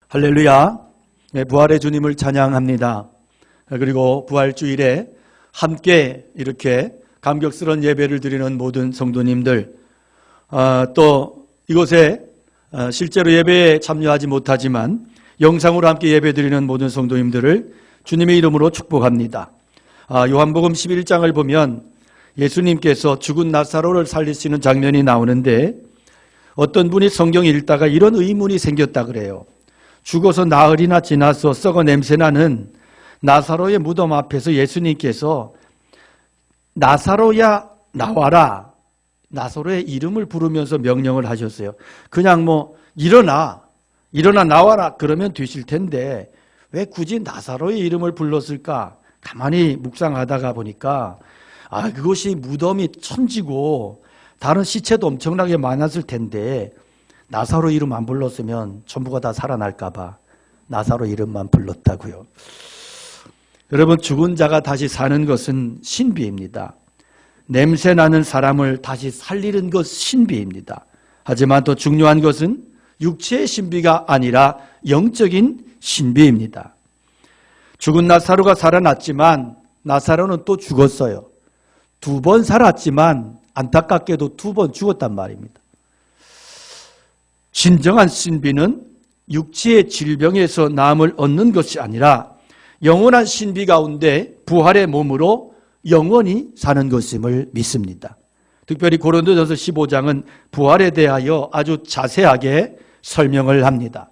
할렐루야. 부활의 주님을 찬양합니다. 그리고 부활주일에 함께 이렇게 감격스러운 예배를 드리는 모든 성도님들, 또 이곳에 실제로 예배에 참여하지 못하지만 영상으로 함께 예배 드리는 모든 성도님들을 주님의 이름으로 축복합니다. 요한복음 11장을 보면 예수님께서 죽은 나사로를 살리시는 장면이 나오는데, 어떤 분이 성경 읽다가 이런 의문이 생겼다 그래요. 죽어서 나흘이나 지나서 썩어 냄새나는 나사로의 무덤 앞에서 예수님께서 나사로야 나와라, 나사로의 이름을 부르면서 명령을 하셨어요. 그냥 일어나 나와라 그러면 되실 텐데 왜 굳이 나사로의 이름을 불렀을까? 가만히 묵상하다가 보니까 그것이 무덤이 천지고 다른 시체도 엄청나게 많았을 텐데 나사로 이름 안 불렀으면 전부가 다 살아날까 봐 나사로 이름만 불렀다고요. 여러분, 죽은 자가 다시 사는 것은 신비입니다. 냄새나는 사람을 다시 살리는 것 신비입니다. 하지만 더 중요한 것은 육체의 신비가 아니라 영적인 신비입니다. 죽은 나사로가 살아났지만 나사로는 또 죽었어요. 2번 살았지만 안타깝게도 2번 죽었단 말입니다. 진정한 신비는 육체의 질병에서 나음을 얻는 것이 아니라 영원한 신비 가운데 부활의 몸으로 영원히 사는 것임을 믿습니다. 특별히 고린도전서 15장은 부활에 대하여 아주 자세하게 설명을 합니다.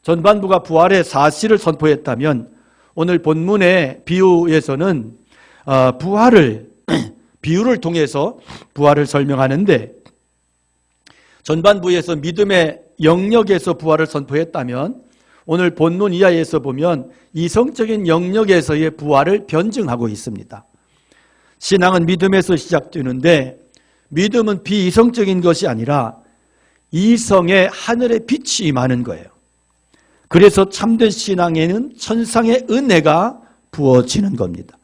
전반부가 부활의 사실을 선포했다면 오늘 본문의 비유에서는 비유를 통해서 부활을 설명하는데, 전반부에서 믿음의 영역에서 부활을 선포했다면 오늘 본문 이하에서 보면 이성적인 영역에서의 부활을 변증하고 있습니다. 신앙은 믿음에서 시작되는데 믿음은 비이성적인 것이 아니라 이성의 하늘의 빛이 임하는 거예요. 그래서 참된 신앙에는 천상의 은혜가 부어지는 겁니다.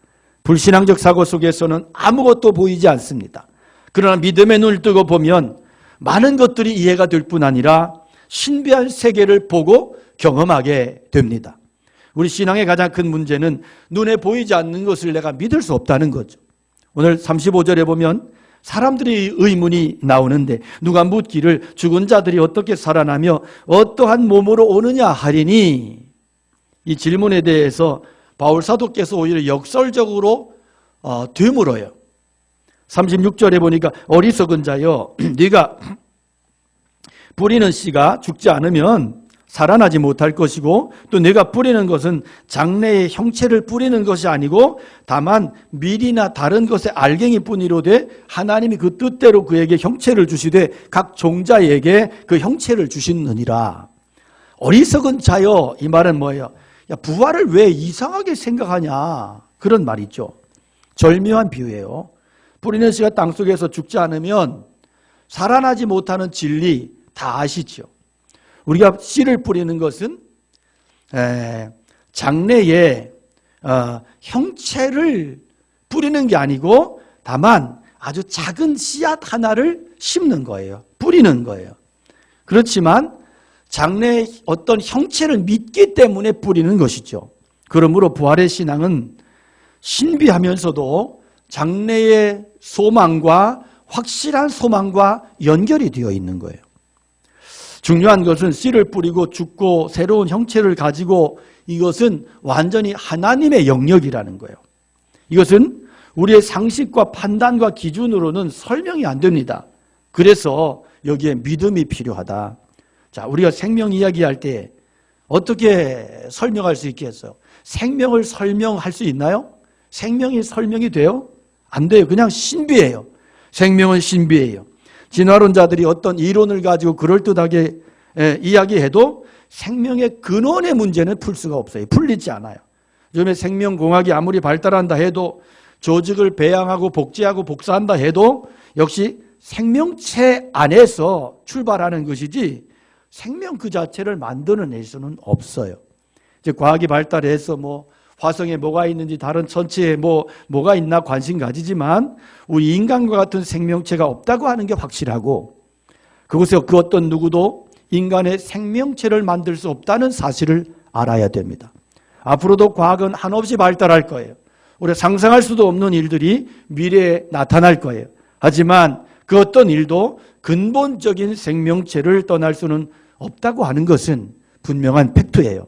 불신앙적 사고 속에서는 아무것도 보이지 않습니다. 그러나 믿음의 눈을 뜨고 보면 많은 것들이 이해가 될 뿐 아니라 신비한 세계를 보고 경험하게 됩니다. 우리 신앙의 가장 큰 문제는 눈에 보이지 않는 것을 내가 믿을 수 없다는 거죠. 오늘 35절에 보면 사람들이 의문이 나오는데, 누가 묻기를 죽은 자들이 어떻게 살아나며 어떠한 몸으로 오느냐 하리니, 이 질문에 대해서 바울 사도께서 오히려 역설적으로 되물어요. 36절에 보니까 어리석은 자여, 네가 뿌리는 씨가 죽지 않으면 살아나지 못할 것이고, 또 네가 뿌리는 것은 장래의 형체를 뿌리는 것이 아니고 다만 밀이나 다른 것의 알갱이 뿐이로되 하나님이 그 뜻대로 그에게 형체를 주시되 각 종자에게 그 형체를 주시느니라. 어리석은 자여, 이 말은 뭐예요? 부활을 왜 이상하게 생각하냐, 그런 말이죠. 절묘한 비유예요. 뿌리는 씨가 땅속에서 죽지 않으면 살아나지 못하는 진리 다 아시죠? 우리가 씨를 뿌리는 것은 장래에 형체를 뿌리는 게 아니고 다만 아주 작은 씨앗 하나를 심는 거예요. 뿌리는 거예요. 그렇지만 장래의 어떤 형체를 믿기 때문에 뿌리는 것이죠. 그러므로 부활의 신앙은 신비하면서도 장래의 소망과 확실한 소망과 연결이 되어 있는 거예요. 중요한 것은 씨를 뿌리고 죽고 새로운 형체를 가지고, 이것은 완전히 하나님의 영역이라는 거예요. 이것은 우리의 상식과 판단과 기준으로는 설명이 안 됩니다. 그래서 여기에 믿음이 필요하다. 자, 우리가 생명 이야기할 때 어떻게 설명할 수 있겠어요? 생명을 설명할 수 있나요? 생명이 설명이 돼요? 안 돼요. 그냥 신비예요. 생명은 신비예요. 진화론자들이 어떤 이론을 가지고 그럴듯하게 이야기해도 생명의 근원의 문제는 풀 수가 없어요. 풀리지 않아요. 요즘에 생명공학이 아무리 발달한다 해도, 조직을 배양하고 복제하고 복사한다 해도 역시 생명체 안에서 출발하는 것이지 생명 그 자체를 만들어낼 수는 없어요. 이제 과학이 발달해서 화성에 뭐가 있는지, 다른 천체에 뭐가 있나 관심 가지지만 우리 인간과 같은 생명체가 없다고 하는 게 확실하고, 그곳에 그 어떤 누구도 인간의 생명체를 만들 수 없다는 사실을 알아야 됩니다. 앞으로도 과학은 한없이 발달할 거예요. 우리가 상상할 수도 없는 일들이 미래에 나타날 거예요. 하지만 그 어떤 일도 근본적인 생명체를 떠날 수는 없다고 하는 것은 분명한 팩트예요.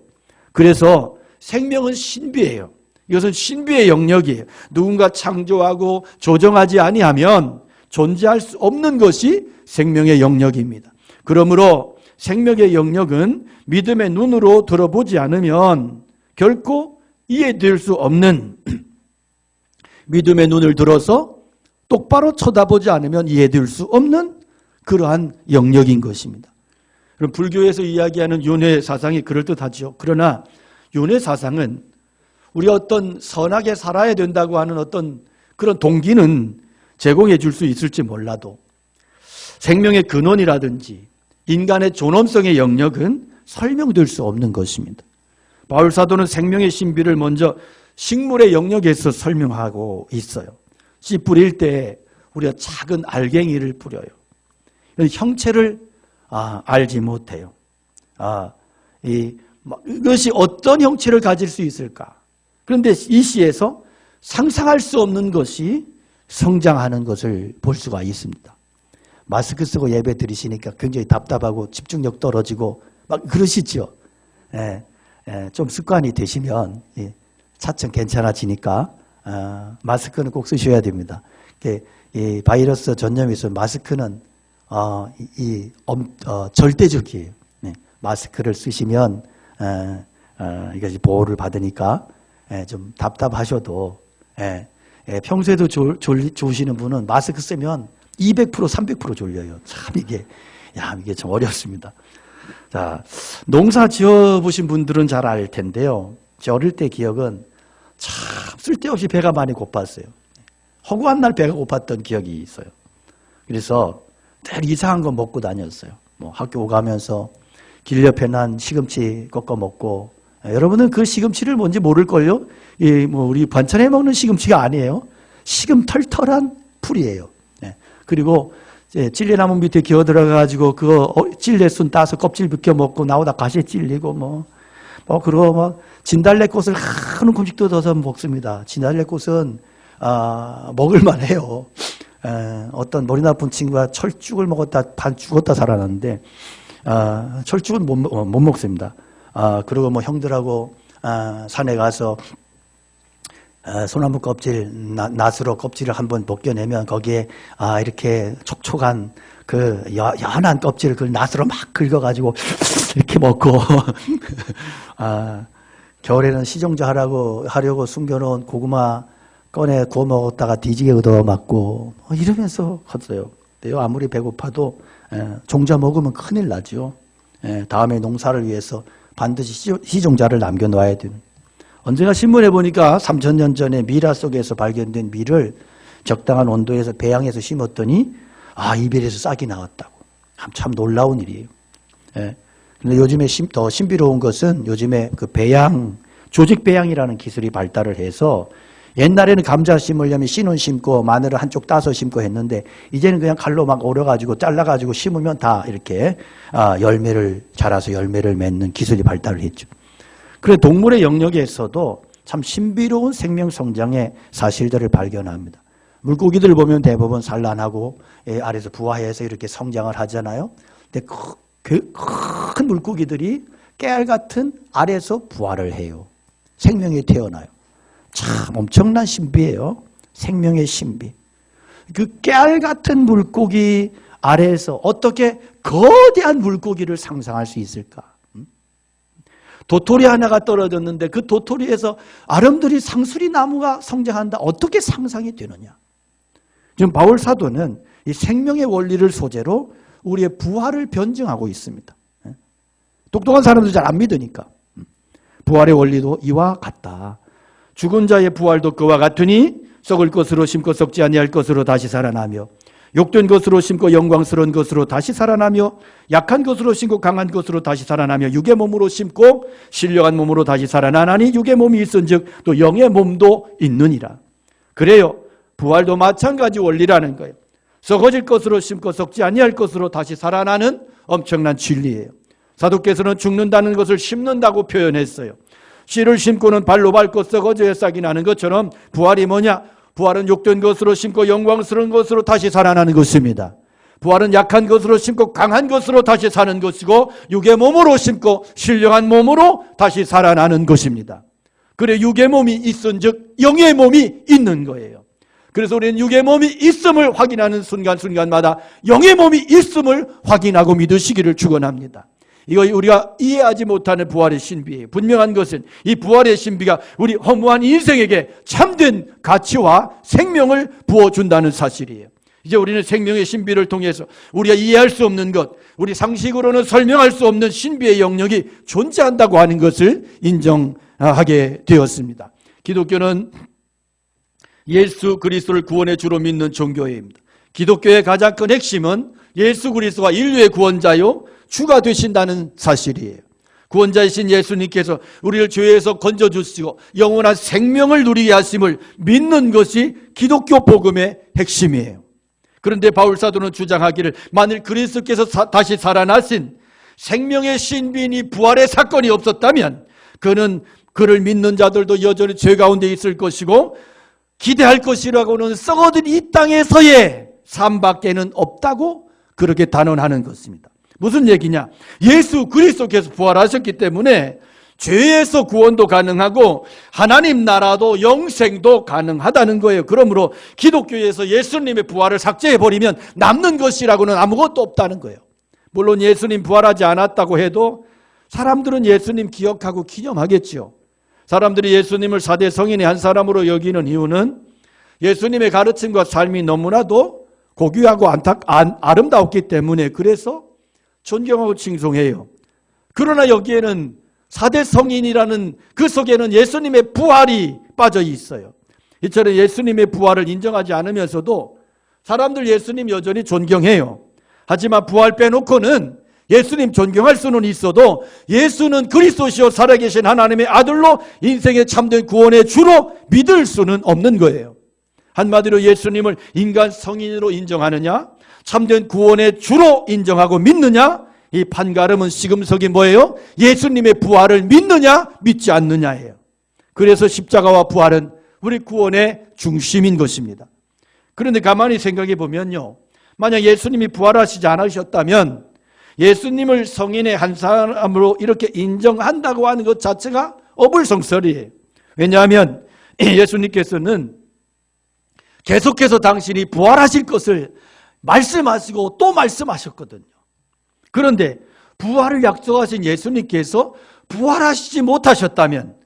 그래서 생명은 신비예요. 이것은 신비의 영역이에요. 누군가 창조하고 조정하지 아니하면 존재할 수 없는 것이 생명의 영역입니다. 그러므로 생명의 영역은 믿음의 눈으로 들어보지 않으면 결코 이해될 수 없는, 믿음의 눈을 들어서 똑바로 쳐다보지 않으면 이해될 수 없는 그러한 영역인 것입니다. 그럼 불교에서 이야기하는 윤회 사상이 그럴듯하죠. 그러나 윤회 사상은 우리 어떤 선하게 살아야 된다고 하는 어떤 그런 동기는 제공해 줄 수 있을지 몰라도 생명의 근원이라든지 인간의 존엄성의 영역은 설명될 수 없는 것입니다. 바울 사도는 생명의 신비를 먼저 식물의 영역에서 설명하고 있어요. 씨 뿌릴 때 우리가 작은 알갱이를 뿌려요. 형체를 알지 못해요. 이것이 어떤 형체를 가질 수 있을까? 그런데 이 시에서 상상할 수 없는 것이 성장하는 것을 볼 수가 있습니다. 마스크 쓰고 예배 드리시니까 굉장히 답답하고 집중력 떨어지고 막 그러시죠. 좀 습관이 되시면 차츰 괜찮아지니까 마스크는 꼭 쓰셔야 됩니다. 이 바이러스 전염이 있어서 마스크는 절대적이에요. 마스크를 쓰시면 이것이 보호를 받으니까 좀 답답하셔도 평소에도 좋으시는 분은 마스크 쓰면 200% 300% 졸려요. 참 이게 참 어렵습니다. 자, 농사 지어보신 분들은 잘 알 텐데요. 제 어릴 때 기억은 참 쓸데없이 배가 많이 고팠어요. 허구한 날 배가 고팠던 기억이 있어요. 그래서 늘 이상한 거 먹고 다녔어요. 학교 오가면서 길 옆에 난 시금치 꺾어 먹고, 여러분은 그 시금치를 뭔지 모를걸요? 우리 반찬에 먹는 시금치가 아니에요. 시금 털털한 풀이에요. 그리고 찔레나무 밑에 기어 들어가가지고 그거 찔레순 따서 껍질 벗겨 먹고 나오다 가시에 찔리고 그리고 진달래꽃을 한 움큼씩 뜯어서 먹습니다. 진달래꽃은 먹을만 해요. 어떤 머리 나쁜 친구가 철쭉을 먹었다 반 죽었다 살아났는데 철쭉은 못 먹습니다. 그리고 형들하고 산에 가서 소나무 껍질 낫으로 껍질을 한번 벗겨내면 거기에 이렇게 촉촉한 그 연한 껍질을 그 낫으로 막 긁어가지고 이렇게 먹고 겨울에는 시종자 하려고 숨겨놓은 고구마 꺼내 구워 먹었다가 뒤지게 얻어맞고 이러면서 컸어요. 근데요, 아무리 배고파도 종자 먹으면 큰일 나죠. 다음에 농사를 위해서 반드시 시종자를 남겨놓아야 되는. 언젠가 신문에 보니까 3000년 전에 미라 속에서 발견된 밀을 적당한 온도에서 배양해서 심었더니 이별에서 싹이 나왔다고. 참 놀라운 일이에요. 근데 요즘에 더 신비로운 것은 요즘에 그 조직 배양이라는 기술이 발달을 해서 옛날에는 감자 심으려면 씨는 심고 마늘을 한쪽 따서 심고 했는데 이제는 그냥 칼로 막 오려가지고 잘라가지고 심으면 다 이렇게 열매를 자라서 열매를 맺는 기술이 발달을 했죠. 그래 동물의 영역에서도 참 신비로운 생명 성장의 사실들을 발견합니다. 물고기들 보면 대부분 산란하고 아래서 부화해서 이렇게 성장을 하잖아요. 근데 큰 물고기들이 깨알 같은 알에서 부화를 해요. 생명이 태어나요. 참 엄청난 신비예요. 생명의 신비. 그 깨알 같은 물고기 아래에서 어떻게 거대한 물고기를 상상할 수 있을까? 도토리 하나가 떨어졌는데 그 도토리에서 아름드리 상수리 나무가 성장한다. 어떻게 상상이 되느냐? 지금 바울 사도는 이 생명의 원리를 소재로 우리의 부활을 변증하고 있습니다. 똑똑한 사람들 잘 안 믿으니까. 부활의 원리도 이와 같다. 죽은 자의 부활도 그와 같으니 썩을 것으로 심고 썩지 아니할 것으로 다시 살아나며 욕된 것으로 심고 영광스러운 것으로 다시 살아나며 약한 것으로 심고 강한 것으로 다시 살아나며 육의 몸으로 심고 신령한 몸으로 다시 살아나나니 육의 몸이 있은즉 또 영의 몸도 있느니라. 그래요. 부활도 마찬가지 원리라는 거예요. 썩어질 것으로 심고 썩지 아니할 것으로 다시 살아나는 엄청난 진리예요. 사도께서는 죽는다는 것을 심는다고 표현했어요. 씨를 심고는 발로 밟고 썩어져야 싹이 나는 것처럼 부활이 뭐냐? 부활은 욕된 것으로 심고 영광스러운 것으로 다시 살아나는 것입니다. 부활은 약한 것으로 심고 강한 것으로 다시 사는 것이고 육의 몸으로 심고 신령한 몸으로 다시 살아나는 것입니다. 그래 육의 몸이 있은즉 영의 몸이 있는 거예요. 그래서 우리는 육의 몸이 있음을 확인하는 순간순간마다 영의 몸이 있음을 확인하고 믿으시기를 축원합니다. 이거 우리가 이해하지 못하는 부활의 신비예요. 분명한 것은 이 부활의 신비가 우리 허무한 인생에게 참된 가치와 생명을 부어준다는 사실이에요. 이제 우리는 생명의 신비를 통해서 우리가 이해할 수 없는 것, 우리 상식으로는 설명할 수 없는 신비의 영역이 존재한다고 하는 것을 인정하게 되었습니다. 기독교는 예수 그리스도를 구원의 주로 믿는 종교입니다. 기독교의 가장 큰 핵심은 예수 그리스도가 인류의 구원자요 주가 되신다는 사실이에요. 구원자이신 예수님께서 우리를 죄에서 건져주시고 영원한 생명을 누리게 하심을 믿는 것이 기독교 복음의 핵심이에요. 그런데 바울사도는 주장하기를 만일 그리스도께서 다시 살아나신 생명의 신비인 부활의 사건이 없었다면 그를 믿는 자들도 여전히 죄 가운데 있을 것이고 기대할 것이라고는 썩어든 이 땅에서의 삶밖에는 없다고 그렇게 단언하는 것입니다. 무슨 얘기냐? 예수 그리스도께서 부활하셨기 때문에 죄에서 구원도 가능하고 하나님 나라도 영생도 가능하다는 거예요. 그러므로 기독교에서 예수님의 부활을 삭제해버리면 남는 것이라고는 아무것도 없다는 거예요. 물론 예수님 부활하지 않았다고 해도 사람들은 예수님 기억하고 기념하겠죠. 사람들이 예수님을 4대 성인의 한 사람으로 여기는 이유는 예수님의 가르침과 삶이 너무나도 고귀하고 아름다웠기 때문에 그래서 존경하고 칭송해요. 그러나 여기에는 4대 성인이라는 그 속에는 예수님의 부활이 빠져 있어요. 이처럼 예수님의 부활을 인정하지 않으면서도 사람들 예수님 여전히 존경해요. 하지만 부활 빼놓고는 예수님 존경할 수는 있어도 예수는 그리스도시요 살아계신 하나님의 아들로 인생의 참된 구원의 주로 믿을 수는 없는 거예요. 한마디로 예수님을 인간 성인으로 인정하느냐, 참된 구원의 주로 인정하고 믿느냐, 이 판가름은 시금석이 뭐예요? 예수님의 부활을 믿느냐 믿지 않느냐예요. 그래서 십자가와 부활은 우리 구원의 중심인 것입니다. 그런데 가만히 생각해 보면요, 만약 예수님이 부활하시지 않으셨다면 예수님을 성인의 한 사람으로 이렇게 인정한다고 하는 것 자체가 어불성설이에요. 왜냐하면 예수님께서는 계속해서 당신이 부활하실 것을 말씀하시고 또 말씀하셨거든요. 그런데 부활을 약속하신 예수님께서 부활하시지 못하셨다면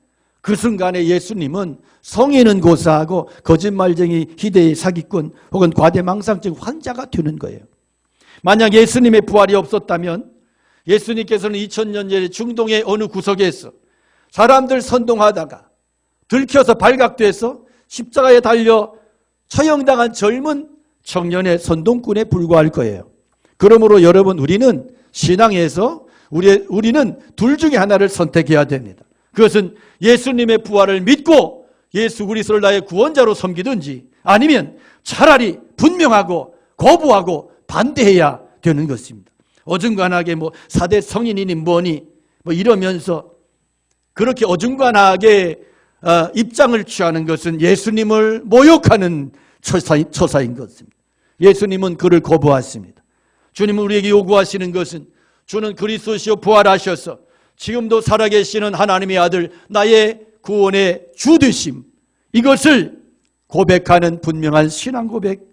그 순간에 예수님은 성인은 고사하고 거짓말쟁이 희대의 사기꾼 혹은 과대망상증 환자가 되는 거예요. 만약 예수님의 부활이 없었다면 예수님께서는 2000년 전에 중동의 어느 구석에서 사람들 선동하다가 들켜서 발각돼서 십자가에 달려 처형당한 젊은 청년의 선동꾼에 불과할 거예요. 그러므로 여러분, 우리는 신앙에서 우리는 둘 중에 하나를 선택해야 됩니다. 그것은 예수님의 부활을 믿고 예수 그리스도를 나의 구원자로 섬기든지 아니면 차라리 분명하고 거부하고 반대해야 되는 것입니다. 어중간하게 4대 성인이니 뭐니 이러면서 그렇게 어중간하게 입장을 취하는 것은 예수님을 모욕하는 처사인 것입니다. 예수님은 그를 거부하십니다. 주님은 우리에게 요구하시는 것은 주는 그리스도시요 부활하셔서 지금도 살아계시는 하나님의 아들 나의 구원의 주 되심, 이것을 고백하는 분명한 신앙 고백,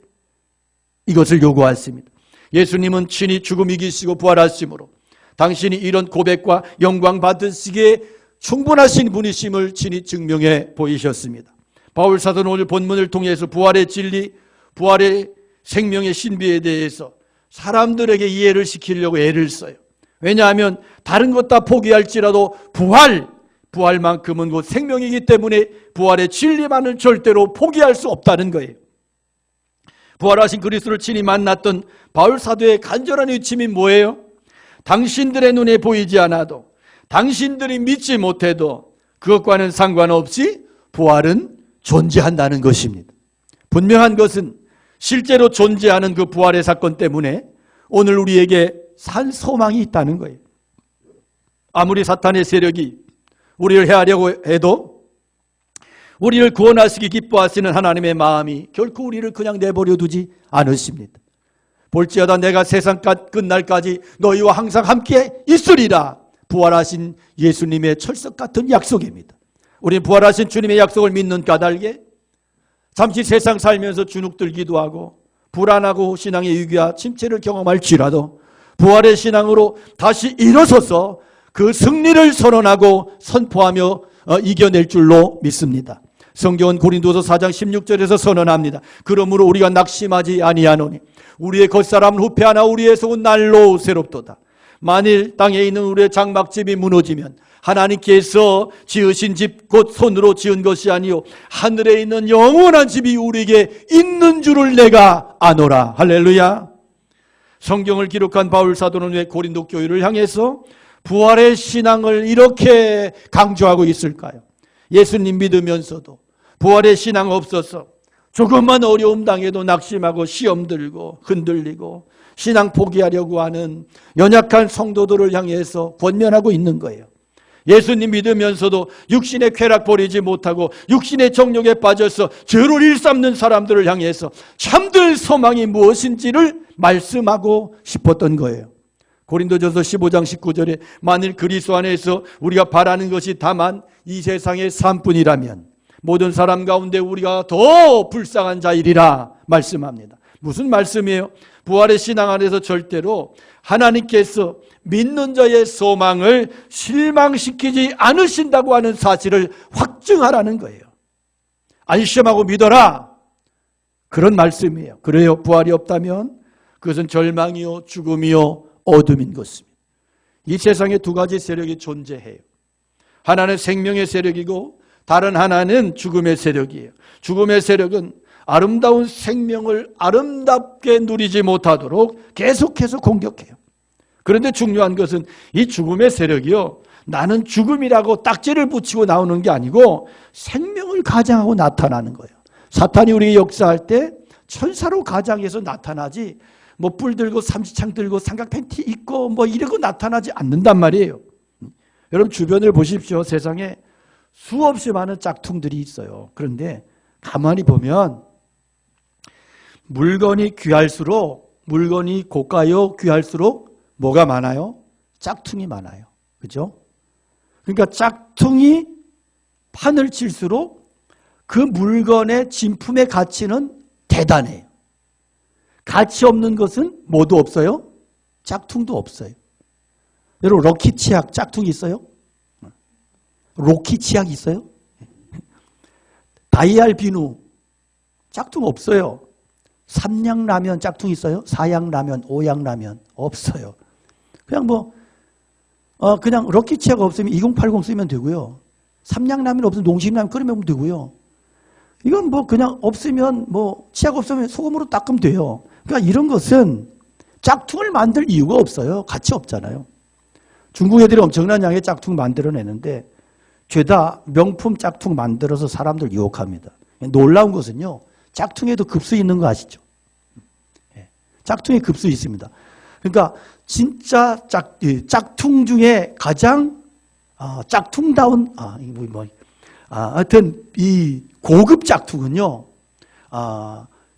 이것을 요구하십니다. 예수님은 친히 죽음 이기시고 부활하심으로 당신이 이런 고백과 영광 받으시기에 충분하신 분이심을 친히 증명해 보이셨습니다. 바울 사도는 오늘 본문을 통해서 부활의 진리, 부활의 생명의 신비에 대해서 사람들에게 이해를 시키려고 애를 써요. 왜냐하면 다른 것 다 포기할지라도 부활만큼은 곧 생명이기 때문에 부활의 진리만은 절대로 포기할 수 없다는 거예요. 부활하신 그리스도를 친히 만났던 바울 사도의 간절한 의침이 뭐예요? 당신들의 눈에 보이지 않아도, 당신들이 믿지 못해도 그것과는 상관없이 부활은 존재한다는 것입니다. 분명한 것은 실제로 존재하는 그 부활의 사건 때문에 오늘 우리에게 산 소망이 있다는 거예요. 아무리 사탄의 세력이 우리를 해하려고 해도 우리를 구원하시기 기뻐하시는 하나님의 마음이 결코 우리를 그냥 내버려 두지 않으십니다. 볼지어다 내가 세상 끝날까지 너희와 항상 함께 있으리라. 부활하신 예수님의 철석 같은 약속입니다. 우리는 부활하신 주님의 약속을 믿는 까닭에 잠시 세상 살면서 주눅들기도 하고 불안하고 신앙의 위기와 침체를 경험할지라도 부활의 신앙으로 다시 일어서서 그 승리를 선언하고 선포하며 이겨낼 줄로 믿습니다. 성경은 고린도서 4장 16절에서 선언합니다. 그러므로 우리가 낙심하지 아니하노니 우리의 겉사람은 후패하나 우리의 속은 날로 새롭도다. 만일 땅에 있는 우리의 장막집이 무너지면 하나님께서 지으신 집 곧 손으로 지은 것이 아니요 하늘에 있는 영원한 집이 우리에게 있는 줄을 내가 아노라. 할렐루야. 성경을 기록한 바울 사도는 왜 고린도 교회를 향해서 부활의 신앙을 이렇게 강조하고 있을까요? 예수님 믿으면서도 부활의 신앙 없어서 조금만 어려움 당해도 낙심하고 시험 들고 흔들리고 신앙 포기하려고 하는 연약한 성도들을 향해서 권면하고 있는 거예요. 예수님 믿으면서도 육신의 쾌락 버리지 못하고 육신의 정욕에 빠져서 죄를 일삼는 사람들을 향해서 참된 소망이 무엇인지를 말씀하고 싶었던 거예요. 고린도전서 15장 19절에 만일 그리스도 안에서 우리가 바라는 것이 다만 이 세상의 삶뿐이라면 모든 사람 가운데 우리가 더 불쌍한 자이리라 말씀합니다. 무슨 말씀이에요? 부활의 신앙 안에서 절대로 하나님께서 믿는 자의 소망을 실망시키지 않으신다고 하는 사실을 확증하라는 거예요. 안심하고 믿어라. 그런 말씀이에요. 그래요. 부활이 없다면 그것은 절망이요 죽음이요 어둠인 것입니다. 이 세상에 두 가지 세력이 존재해요. 하나는 생명의 세력이고 다른 하나는 죽음의 세력이에요. 죽음의 세력은 아름다운 생명을 아름답게 누리지 못하도록 계속해서 공격해요. 그런데 중요한 것은 이 죽음의 세력이요, 나는 죽음이라고 딱지를 붙이고 나오는 게 아니고 생명을 가장하고 나타나는 거예요. 사탄이 우리 역사할 때 천사로 가장해서 나타나지 뭐 뿔 들고 삼지창 들고 삼각 팬티 입고 뭐 이러고 나타나지 않는단 말이에요. 여러분 주변을 보십시오. 세상에 수없이 많은 짝퉁들이 있어요. 그런데 가만히 보면 물건이 귀할수록, 물건이 고가요 귀할수록 뭐가 많아요? 짝퉁이 많아요. 그죠? 그러니까 짝퉁이 판을 칠수록 그 물건의 진품의 가치는 대단해요. 가치 없는 것은 뭐도 없어요? 짝퉁도 없어요. 여러분 럭키 치약 짝퉁 있어요? 로키 치약 있어요? 다이알 비누 짝퉁 없어요. 삼양라면 짝퉁 있어요? 사양라면, 오양라면 없어요. 그냥 그냥 럭키 치약 없으면 2080 쓰면 되고요. 삼양라면 없으면 농심라면 끓이면 되고요. 이건 그냥 없으면 치약 없으면 소금으로 닦으면 돼요. 그러니까 이런 것은 짝퉁을 만들 이유가 없어요. 가치 없잖아요. 중국 애들이 엄청난 양의 짝퉁 만들어내는데 죄다 명품 짝퉁 만들어서 사람들 유혹합니다. 놀라운 것은요. 짝퉁에도 급수 있는 거 아시죠? 짝퉁에 급수 있습니다. 그러니까 진짜 짝퉁 중에 가장 짝퉁다운 하여튼 이 고급 짝퉁은요.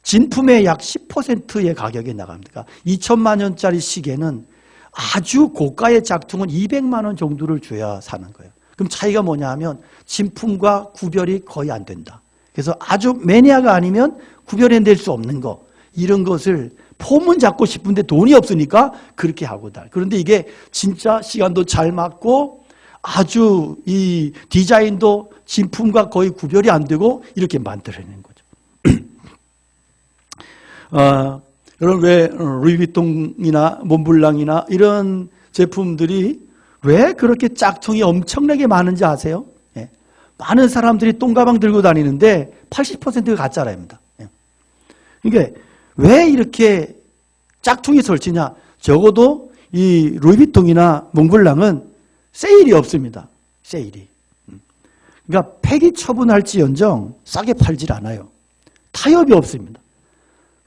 진품의 약 10%의 가격에 나갑니다. 그러니까 2천만 원짜리 시계는 아주 고가의 짝퉁은 200만 원 정도를 줘야 사는 거예요. 그럼 차이가 뭐냐 하면 진품과 구별이 거의 안 된다. 그래서 아주 매니아가 아니면 구별해낼 수 없는 거, 이런 것을 폼은 잡고 싶은데 돈이 없으니까 그렇게 하고다. 그런데 이게 진짜 시간도 잘 맞고 아주 이 디자인도 진품과 거의 구별이 안 되고 이렇게 만들어내는 거죠. 여러분 왜 루이비통이나 몬블랑이나 이런 제품들이 왜 그렇게 짝퉁이 엄청나게 많은지 아세요? 예. 많은 사람들이 똥가방 들고 다니는데 80%가 가짜랍니다. 예. 그러니까 왜 이렇게 짝퉁이 설치냐? 적어도 이 루이비통이나 몽블랑은 세일이 없습니다. 세일이. 그러니까 폐기 처분할지언정 싸게 팔질 않아요. 타협이 없습니다.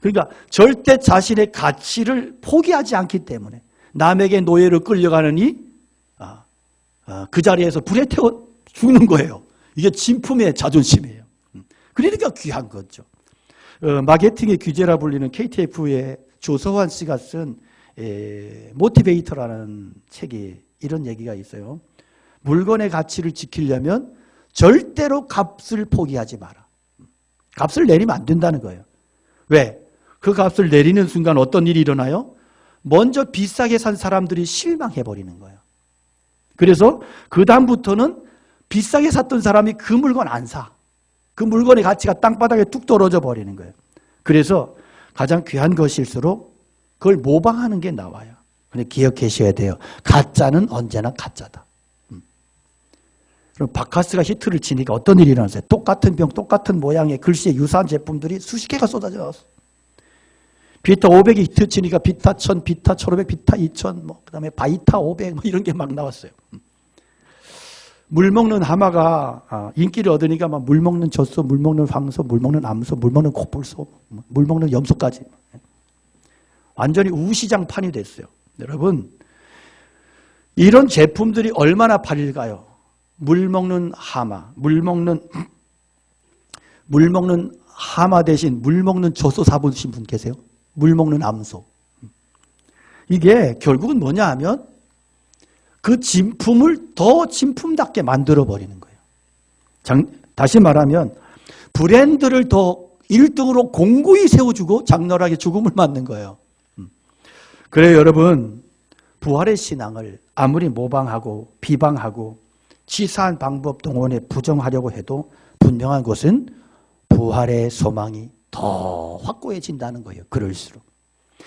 그러니까 절대 자신의 가치를 포기하지 않기 때문에 남에게 노예로 끌려가느니 그 자리에서 불에 태워 죽는 거예요. 이게 진품의 자존심이에요. 그러니까 귀한 거죠. 마케팅의 규제라 불리는 KTF의 조서환 씨가 쓴 모티베이터라는 책에 이런 얘기가 있어요. 물건의 가치를 지키려면 절대로 값을 포기하지 마라. 값을 내리면 안 된다는 거예요. 왜? 그 값을 내리는 순간 어떤 일이 일어나요? 먼저 비싸게 산 사람들이 실망해버리는 거예요. 그래서 그 다음부터는 비싸게 샀던 사람이 그 물건 안 사. 그 물건의 가치가 땅바닥에 뚝 떨어져 버리는 거예요. 그래서 가장 귀한 것일수록 그걸 모방하는 게 나와요. 근데 기억하셔야 돼요. 가짜는 언제나 가짜다. 그럼 바카스가 히트를 치니까 어떤 일이 일어났어요? 똑같은 병, 똑같은 모양의 글씨의 유사한 제품들이 수십 개가 쏟아져서 비타 500이 히트 치니까 비타 1000, 비타 1500, 비타 2000, 그다음에 바이타 500 이런 게 막 나왔어요. 물 먹는 하마가 인기를 얻으니까 막 물 먹는 젖소, 물 먹는 황소, 물 먹는 암소, 물 먹는 코뿔소, 물 먹는 염소까지 완전히 우시장판이 됐어요. 여러분, 이런 제품들이 얼마나 팔릴까요? 물 먹는 하마, 물 먹는 하마 대신 물 먹는 젖소 사보신 분 계세요? 물 먹는 암소. 이게 결국은 뭐냐 하면 그 진품을 더 진품답게 만들어버리는 거예요. 다시 말하면 브랜드를 더 1등으로 공고히 세워주고 장렬하게 죽음을 맞는 거예요. 그래요, 여러분. 부활의 신앙을 아무리 모방하고 비방하고 치사한 방법 동원에 부정하려고 해도 분명한 것은 부활의 소망이 더 확고해진다는 거예요. 그럴수록.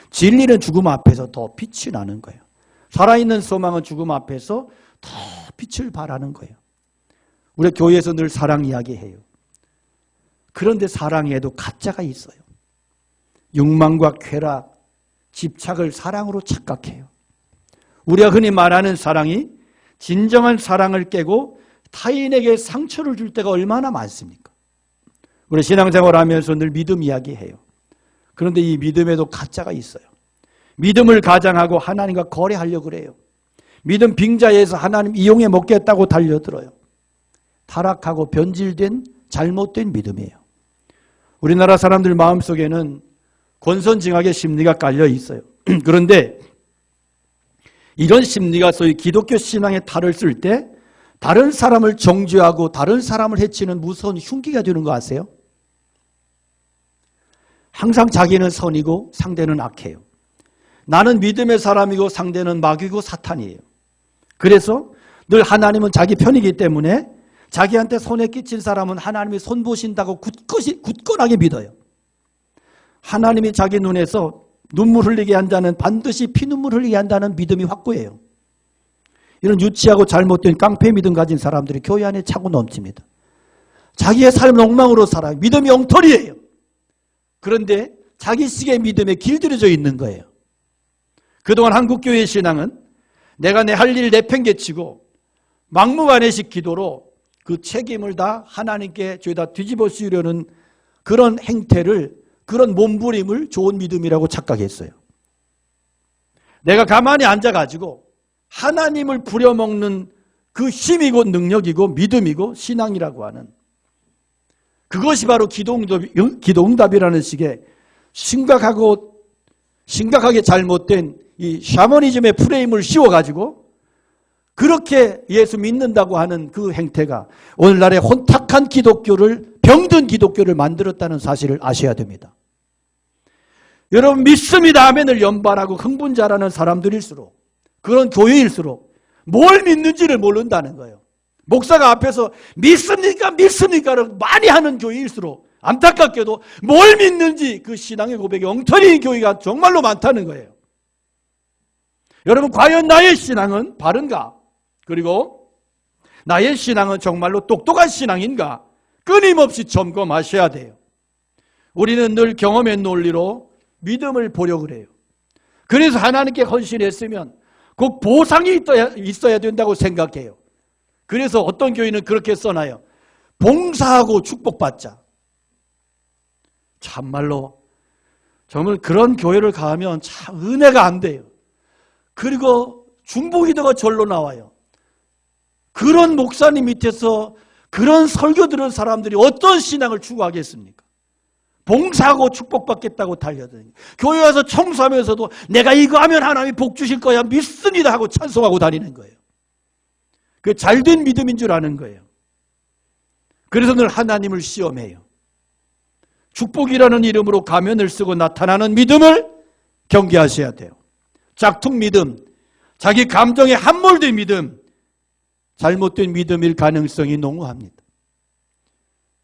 진리는 죽음 앞에서 더 빛이 나는 거예요. 살아있는 소망은 죽음 앞에서 더 빛을 발하는 거예요. 우리 교회에서 늘 사랑 이야기해요. 그런데 사랑에도 가짜가 있어요. 욕망과 쾌락, 집착을 사랑으로 착각해요. 우리가 흔히 말하는 사랑이 진정한 사랑을 깨고 타인에게 상처를 줄 때가 얼마나 많습니까? 우리 신앙생활 하면서 늘 믿음 이야기해요. 그런데 이 믿음에도 가짜가 있어요. 믿음을 가장하고 하나님과 거래하려고 그래요. 믿음 빙자에서 하나님 이용해 먹겠다고 달려들어요. 타락하고 변질된 잘못된 믿음이에요. 우리나라 사람들 마음속에는 권선징악의 심리가 깔려 있어요. 그런데 이런 심리가 소위 기독교 신앙의 탈을 쓸 때 다른 사람을 정죄하고 다른 사람을 해치는 무서운 흉기가 되는 거 아세요? 항상 자기는 선이고 상대는 악해요. 나는 믿음의 사람이고 상대는 마귀고 사탄이에요. 그래서 늘 하나님은 자기 편이기 때문에 자기한테 손에 끼친 사람은 하나님이 손 보신다고 굳건하게 믿어요. 하나님이 자기 눈에서 눈물 흘리게 한다는, 반드시 피눈물 흘리게 한다는 믿음이 확고해요. 이런 유치하고 잘못된 깡패 믿음 가진 사람들이 교회 안에 차고 넘칩니다. 자기의 삶은 엉망으로 살아요. 믿음이 엉터리예요. 그런데 자기식의 믿음에 길들여져 있는 거예요. 그동안 한국교회의 신앙은 내가 내 할 일 내팽개치고 막무가내식 기도로 그 책임을 다 하나님께 죄다 뒤집어 씌우려는 그런 행태를, 그런 몸부림을 좋은 믿음이라고 착각했어요. 내가 가만히 앉아가지고 하나님을 부려먹는 그 힘이고 능력이고 믿음이고 신앙이라고 하는, 그것이 바로 기도응답이라는 식의 심각하게 잘못된 이 샤머니즘의 프레임을 씌워가지고 그렇게 예수 믿는다고 하는 그 행태가 오늘날의 혼탁한 기독교를, 병든 기독교를 만들었다는 사실을 아셔야 됩니다. 여러분, 믿습니다 아멘을 연발하고 흥분자라는 사람들일수록, 그런 교회일수록 뭘 믿는지를 모른다는 거예요. 목사가 앞에서 믿습니까? 믿습니까를 많이 하는 교회일수록 안타깝게도 뭘 믿는지 그 신앙의 고백이 엉터리인 교회가 정말로 많다는 거예요. 여러분, 과연 나의 신앙은 바른가? 그리고 나의 신앙은 정말로 똑똑한 신앙인가? 끊임없이 점검하셔야 돼요. 우리는 늘 경험의 논리로 믿음을 보려고 그래요. 그래서 하나님께 헌신했으면 꼭 보상이 있어야 된다고 생각해요. 그래서 어떤 교회는 그렇게 써놔요. 봉사하고 축복받자. 참말로 정말 그런 교회를 가면 참 은혜가 안 돼요. 그리고 중보기도가 절로 나와요. 그런 목사님 밑에서 그런 설교 들은 사람들이 어떤 신앙을 추구하겠습니까? 봉사하고 축복받겠다고 달려다니고, 교회 와서 청소하면서도 내가 이거 하면 하나님이 복 주실 거야 믿습니다 하고 찬송하고 다니는 거예요. 그 잘된 믿음인 줄 아는 거예요. 그래서 늘 하나님을 시험해요. 축복이라는 이름으로 가면을 쓰고 나타나는 믿음을 경계하셔야 돼요. 짝퉁 믿음, 자기 감정에 함몰된 믿음, 잘못된 믿음일 가능성이 농후합니다.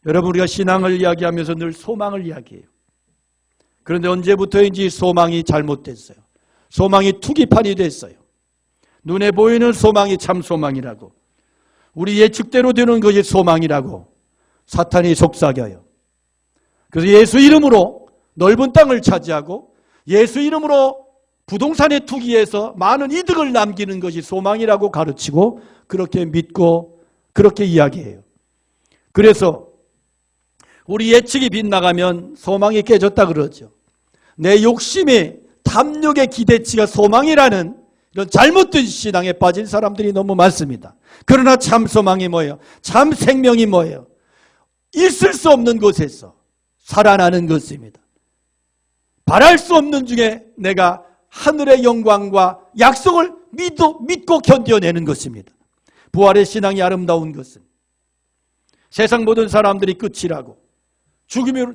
여러분, 우리가 신앙을 이야기하면서 늘 소망을 이야기해요. 그런데 언제부터인지 소망이 잘못됐어요. 소망이 투기판이 됐어요. 눈에 보이는 소망이 참 소망이라고, 우리 예측대로 되는 것이 소망이라고 사탄이 속삭여요. 그래서 예수 이름으로 넓은 땅을 차지하고 예수 이름으로 부동산에 투기해서 많은 이득을 남기는 것이 소망이라고 가르치고 그렇게 믿고 그렇게 이야기해요. 그래서 우리 예측이 빗나가면 소망이 깨졌다 그러죠. 내 욕심의 탐욕의 기대치가 소망이라는 이런 잘못된 신앙에 빠진 사람들이 너무 많습니다. 그러나 참 소망이 뭐예요? 참 생명이 뭐예요? 있을 수 없는 곳에서 살아나는 것입니다. 바랄 수 없는 중에 내가 하늘의 영광과 약속을 믿고 견뎌내는 것입니다. 부활의 신앙이 아름다운 것은 세상 모든 사람들이 끝이라고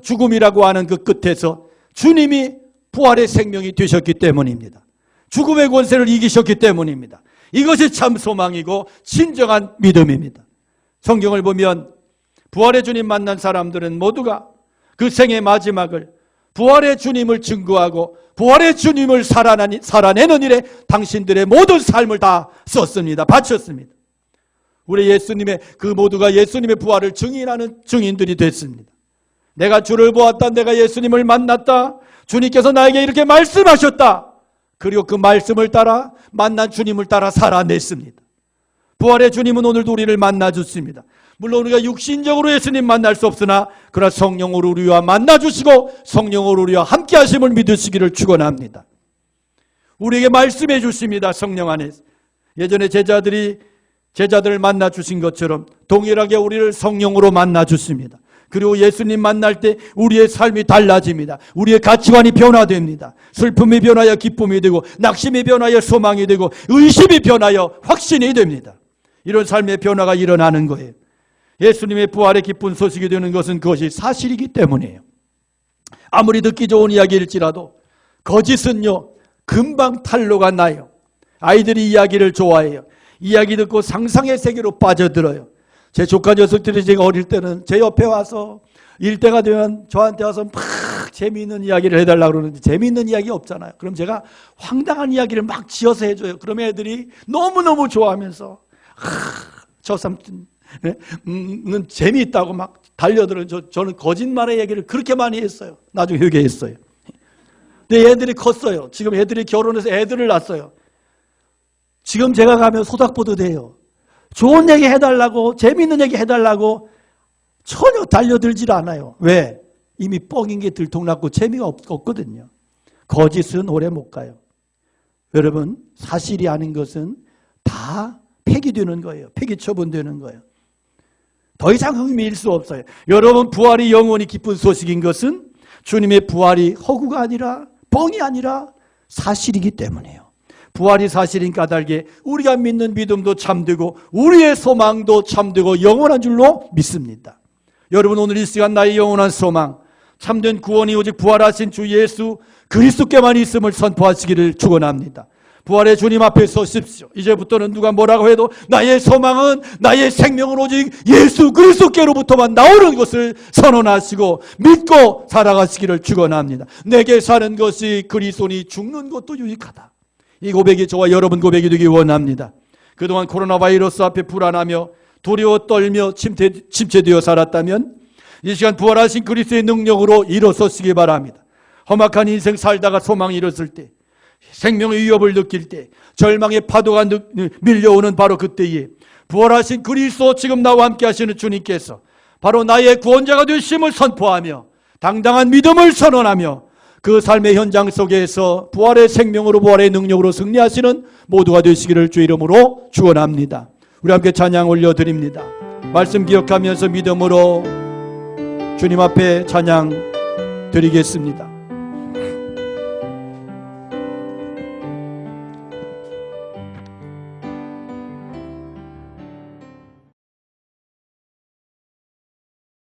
죽음이라고 하는 그 끝에서 주님이 부활의 생명이 되셨기 때문입니다. 죽음의 권세를 이기셨기 때문입니다. 이것이 참 소망이고 진정한 믿음입니다. 성경을 보면 부활의 주님 만난 사람들은 모두가 그 생의 마지막을 부활의 주님을 증거하고 부활의 주님을 살아내는 일에 당신들의 모든 삶을 다 썼습니다. 바쳤습니다. 우리 예수님의 그 모두가 예수님의 부활을 증인하는 증인들이 됐습니다. 내가 주를 보았다. 내가 예수님을 만났다. 주님께서 나에게 이렇게 말씀하셨다. 그리고 그 말씀을 따라 만난 주님을 따라 살아냈습니다. 부활의 주님은 오늘도 우리를 만나주십니다. 물론 우리가 육신적으로 예수님 만날 수 없으나 그러나 성령으로 우리와 만나주시고 성령으로 우리와 함께 하심을 믿으시기를 축원합니다. 우리에게 말씀해 주십니다. 성령 안에서. 예전에 제자들을 만나 주신 것처럼 동일하게 우리를 성령으로 만나 주십니다. 그리고 예수님 만날 때 우리의 삶이 달라집니다. 우리의 가치관이 변화됩니다. 슬픔이 변하여 기쁨이 되고 낙심이 변하여 소망이 되고 의심이 변하여 확신이 됩니다. 이런 삶의 변화가 일어나는 거예요. 예수님의 부활의 기쁜 소식이 되는 것은 그것이 사실이기 때문이에요. 아무리 듣기 좋은 이야기일지라도 거짓은요 금방 탄로가 나요. 아이들이 이야기를 좋아해요. 이야기 듣고 상상의 세계로 빠져들어요. 제 조카 녀석들이 제가 어릴 때는 제 옆에 와서 일때가 되면 저한테 와서 막 재미있는 이야기를 해달라고 그러는데 재미있는 이야기 없잖아요. 그럼 제가 황당한 이야기를 막 지어서 해줘요. 그러면 애들이 너무너무 좋아하면서 저 삼촌은 재미있다고 막 달려들어요. 저는 거짓말의 얘기를 그렇게 많이 했어요. 나중에 회개했어요. 근데 애들이 컸어요. 지금 애들이 결혼해서 애들을 낳았어요. 지금 제가 가면 소닥보도 돼요. 좋은 얘기 해달라고 재미있는 얘기 해달라고 전혀 달려들질 않아요. 왜? 이미 뻥인 게 들통났고 재미가 없거든요. 거짓은 오래 못 가요. 여러분, 사실이 아닌 것은 다 폐기되는 거예요. 폐기 처분되는 거예요. 더 이상 흥미일 수 없어요. 여러분, 부활이 영원히 기쁜 소식인 것은 주님의 부활이 허구가 아니라 뻥이 아니라 사실이기 때문이에요. 부활이 사실인 까닭에 우리가 믿는 믿음도 참되고 우리의 소망도 참되고 영원한 줄로 믿습니다. 여러분, 오늘 이 시간 나의 영원한 소망, 참된 구원이 오직 부활하신 주 예수 그리스도께만 있음을 선포하시기를 축원합니다. 부활의 주님 앞에 서십시오. 이제부터는 누가 뭐라고 해도 나의 소망은 나의 생명은 오직 예수 그리스도께로부터만 나오는 것을 선언하시고 믿고 살아가시기를 축원합니다. 내게 사는 것이 그리스도니 죽는 것도 유익하다. 이 고백이 저와 여러분 고백이 되기 원합니다. 그동안 코로나 바이러스 앞에 불안하며 두려워 떨며 침체되어 살았다면 이 시간 부활하신 그리스도의 능력으로 일어서시기 바랍니다. 험악한 인생 살다가 소망이 잃었을 때, 생명의 위협을 느낄 때, 절망의 파도가 밀려오는 바로 그때에 부활하신 그리스도, 지금 나와 함께 하시는 주님께서 바로 나의 구원자가 되심을 선포하며 당당한 믿음을 선언하며 그 삶의 현장 속에서 부활의 생명으로 부활의 능력으로 승리하시는 모두가 되시기를 주 이름으로 축원합니다. 우리 함께 찬양 올려드립니다. 말씀 기억하면서 믿음으로 주님 앞에 찬양 드리겠습니다.